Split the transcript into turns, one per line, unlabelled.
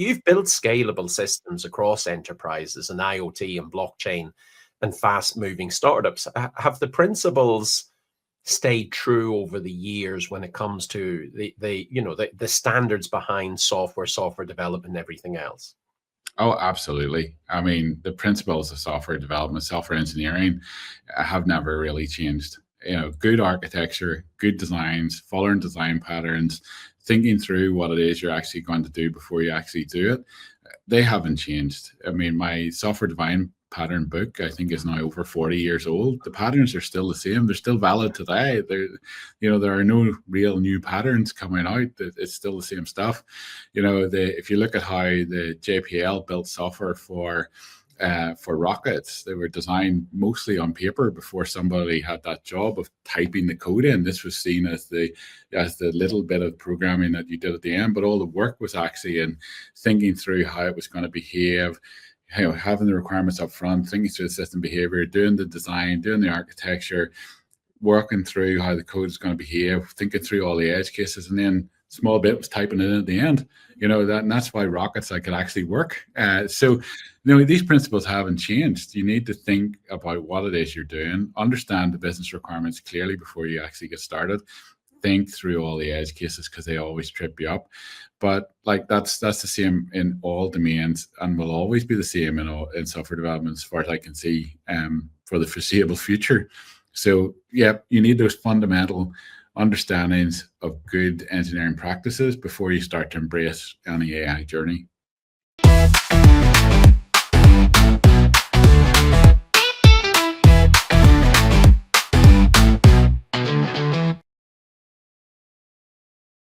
you've built scalable systems across enterprises and IoT and blockchain and fast-moving startups. Have the principles stayed true over the years when it comes to the standards behind software development and everything else?
Oh, absolutely. I mean, the principles of software development, software engineering have never really changed. Good architecture, good designs, following design patterns, thinking through what it is you're actually going to do before you actually do it. They haven't changed. I mean, my software design pattern book, I think, is now over 40 years old. The patterns are still the same. They're still valid today. There are no real new patterns coming out. It's still the same stuff. If you look at how the JPL built software for rockets, they were designed mostly on paper before somebody had that job of typing the code in. This was seen as the little bit of programming that you did at the end, but all the work was actually in thinking through how it was going to behave, having the requirements up front, thinking through the system behavior, doing the design, doing the architecture, working through how the code is going to behave, thinking through all the edge cases, and then small bit was typing it in at the end. And that's why rockets could actually work. So these principles haven't changed. You need to think about what it is you're doing, understand the business requirements clearly before you actually get started. Think through all the edge cases because they always trip you up. But that's the same in all domains and will always be the same in software development as far as I can see for the foreseeable future. So yeah, you need those fundamental understandings of good engineering practices before you start to embrace any AI journey.